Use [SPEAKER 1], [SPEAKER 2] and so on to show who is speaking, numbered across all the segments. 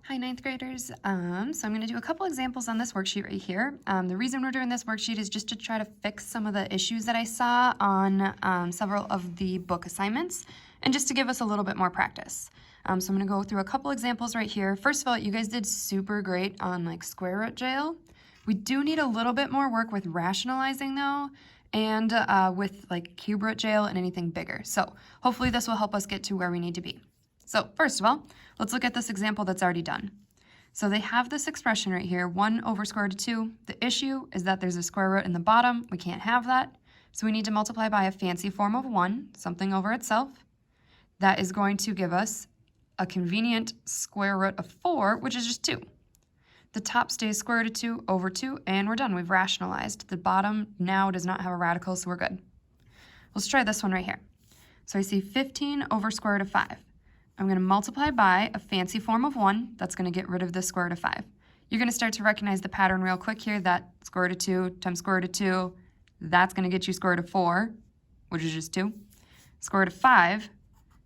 [SPEAKER 1] Hi, ninth graders. So I'm going to do a couple examples on this worksheet right here. The reason we're doing this worksheet is just to try to fix some of the issues that I saw on several of the book assignments and just to give us a little bit more practice. So I'm going to go through a couple examples right here. First of all, you guys did super great on like square root jail. We do need a little bit more work with rationalizing though, and with like cube root jail and anything bigger. So hopefully this will help us get to where we need to be. So first of all, let's look at this example that's already done. So they have this expression right here, 1 over square root of 2. The issue is that there's a square root in the bottom. We can't have that. So we need to multiply by a fancy form of 1, something over itself. That is going to give us a convenient square root of 4, which is just 2. The top stays square root of 2 over 2, and we're done. We've rationalized. The bottom now does not have a radical, so we're good. Let's try this one right here. So I see 15 over square root of 5. I'm going to multiply by a fancy form of 1. That's going to get rid of the square root of 5. You're going to start to recognize the pattern real quick here, that square root of 2 times square root of 2, that's going to get you square root of 4, which is just 2. Square root of 5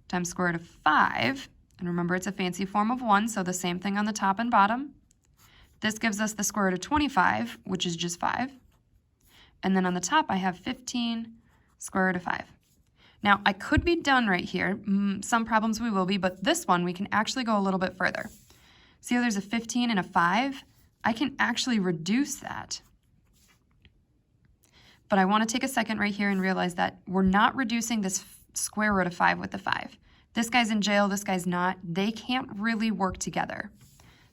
[SPEAKER 1] times square root of 5, and remember it's a fancy form of 1, so the same thing on the top and bottom. This gives us the square root of 25, which is just 5. And then on the top I have 15 square root of 5. Now, I could be done right here. Some problems we will be, but this one we can actually go a little bit further. See how there's a 15 and a 5? I can actually reduce that. But I want to take a second right here and realize that we're not reducing this square root of 5 with the 5. This guy's in jail, this guy's not. They can't really work together.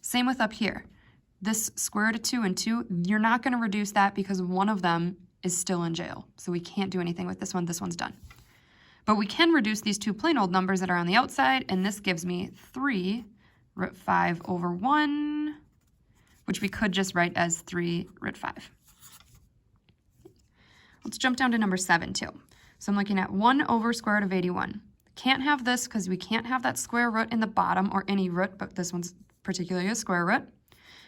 [SPEAKER 1] Same with up here. This square root of 2 and 2, you're not going to reduce that because one of them is still in jail. So we can't do anything with this one. This one's done. But we can reduce these two plain old numbers that are on the outside, and this gives me 3 root 5 over 1, which we could just write as 3 root 5. Let's jump down to number 7 too. So I'm looking at 1 over square root of 81. Can't have this because we can't have that square root in the bottom or any root, but this one's particularly a square root.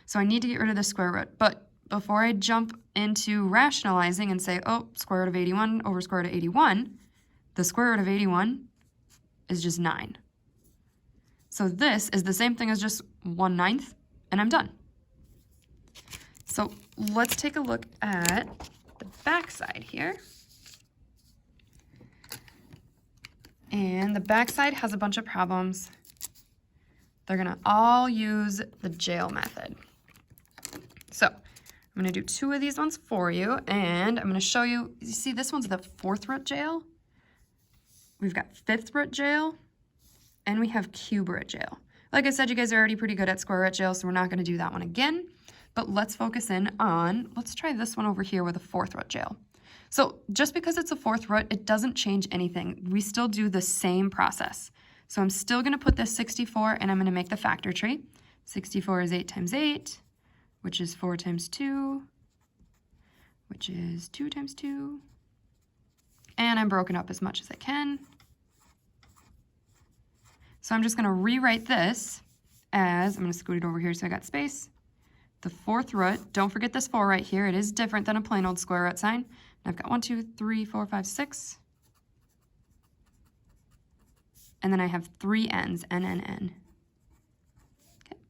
[SPEAKER 1] So I need to get rid of the square root. But before I jump into rationalizing and say, oh, square root of 81 over square root of 81, the square root of 81 is just 9. So this is the same thing as just 1/9, and I'm done. So let's take a look at the back side here. And the back side has a bunch of problems. They're going to all use the jail method. So I'm going to do 2 of these ones for you, and I'm going to show you, you see this one's the 4th root jail. We've got 5th root jail, and we have cube root jail. Like I said, you guys are already pretty good at square root jail, so we're not going to do that one again. But let's focus in on, let's try this one over here with a 4th root jail. So just because it's a 4th root, it doesn't change anything. We still do the same process. So I'm still going to put this 64, and I'm going to make the factor tree. 64 is 8 times 8, which is 4 times 2, which is 2 times 2. And I'm broken up as much as I can. So I'm just going to rewrite this as, I'm going to scoot it over here so I got space. The 4th root, don't forget this 4 right here. It is different than a plain old square root sign. And I've got 1, 2, 3, 4, 5, 6. And then I have 3 n's, n, n, n. Okay.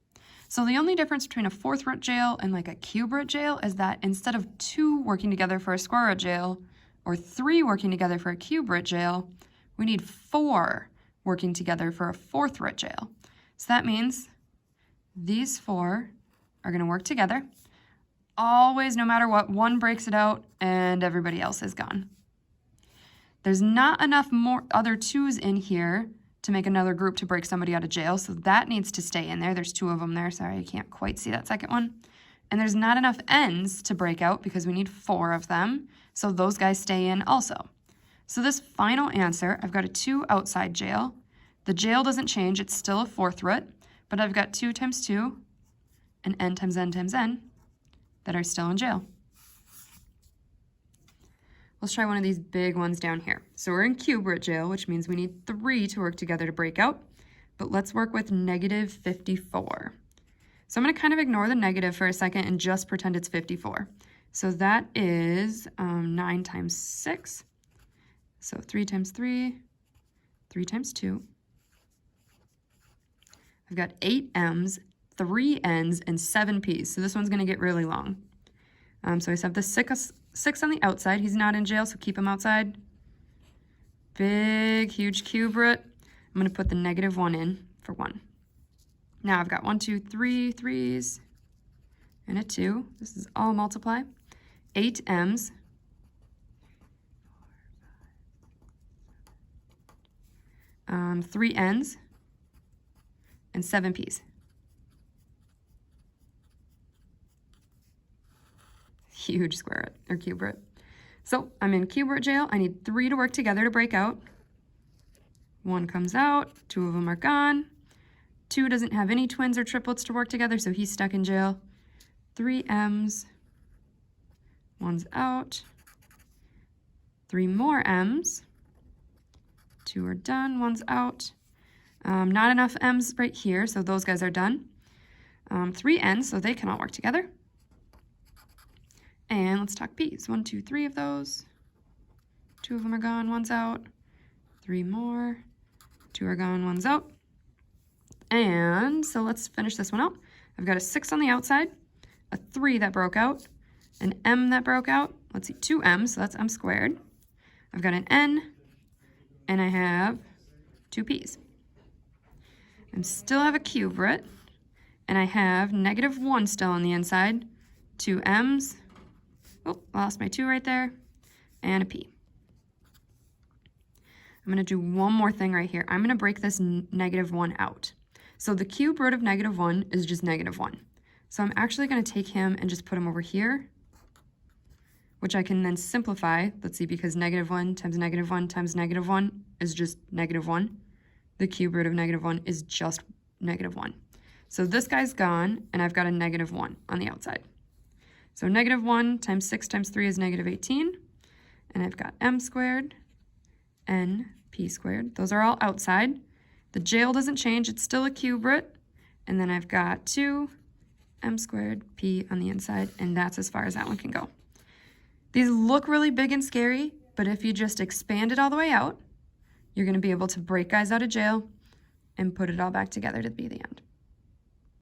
[SPEAKER 1] So the only difference between a 4th root jail and like a cube root jail is that instead of 2 working together for a square root jail, or 3 working together for a cube root jail, we need 4 working together for a 4th root jail. So that means these 4 are going to work together. Always, no matter what, one breaks it out and everybody else is gone. There's not enough more other 2's in here to make another group to break somebody out of jail, so that needs to stay in there. There's 2 of them there. Sorry, I can't quite see that second one. And there's not enough n's to break out because we need 4 of them. So those guys stay in also. So this final answer, I've got a 2 outside jail. The jail doesn't change, it's still a 4th root, but I've got 2 times 2 and n times n times n that are still in jail. Let's try one of these big ones down here. So we're in cube root jail, which means we need 3 to work together to break out, but let's work with negative 54. So I'm going to kind of ignore the negative for a second and just pretend it's 54. So that is 9 times 6. So 3 times 3, 3 times 2. I've got 8 m's, 3 n's and 7 p's. So this one's going to get really long. So I just have the 6 on the outside. He's not in jail, so keep him outside. Big, huge cube root. I'm going to put the -1 in for 1. Now I've got 1, 2, 3 3's and a 2. This is all multiply. 8 m's. 3 n's and 7 p's. Huge square root or cube root. So I'm in cube root jail. I need 3 to work together to break out. 1 comes out, 2 of them are gone. 2 doesn't have any twins or triplets to work together, so he's stuck in jail. 3 m's, 1's out. 3 more m's. 2 are done, 1's out. Not enough m's right here, so those guys are done. 3 n's, so they cannot work together. And let's talk p's. 1, 2, 3 of those. 2 of them are gone, 1's out. 3 more. 2 are gone, 1's out. And so let's finish this one out. I've got a 6 on the outside, a 3 that broke out, an m that broke out. Let's see, 2 m's, so that's m squared. I've got an n, and I have 2 p's. I still have a cube root, and I have -1 still on the inside, 2 m's. Oh, I lost my 2 right there, and a p. I'm going to do one more thing right here. I'm going to break this -1 out. So the cube root of -1 is just -1. So I'm actually going to take him and just put him over here, which I can then simplify. Let's see, because -1 times -1 times -1 is just -1. The cube root of -1 is just -1. So this guy's gone, and I've got a -1 on the outside. So -1 times 6 times 3 is -18, and I've got m squared, n, p squared. Those are all outside. The jail doesn't change, it's still a cube root, and then I've got 2 m squared p on the inside, and that's as far as that one can go. These look really big and scary, but if you just expand it all the way out, you're going to be able to break guys out of jail and put it all back together to be the end.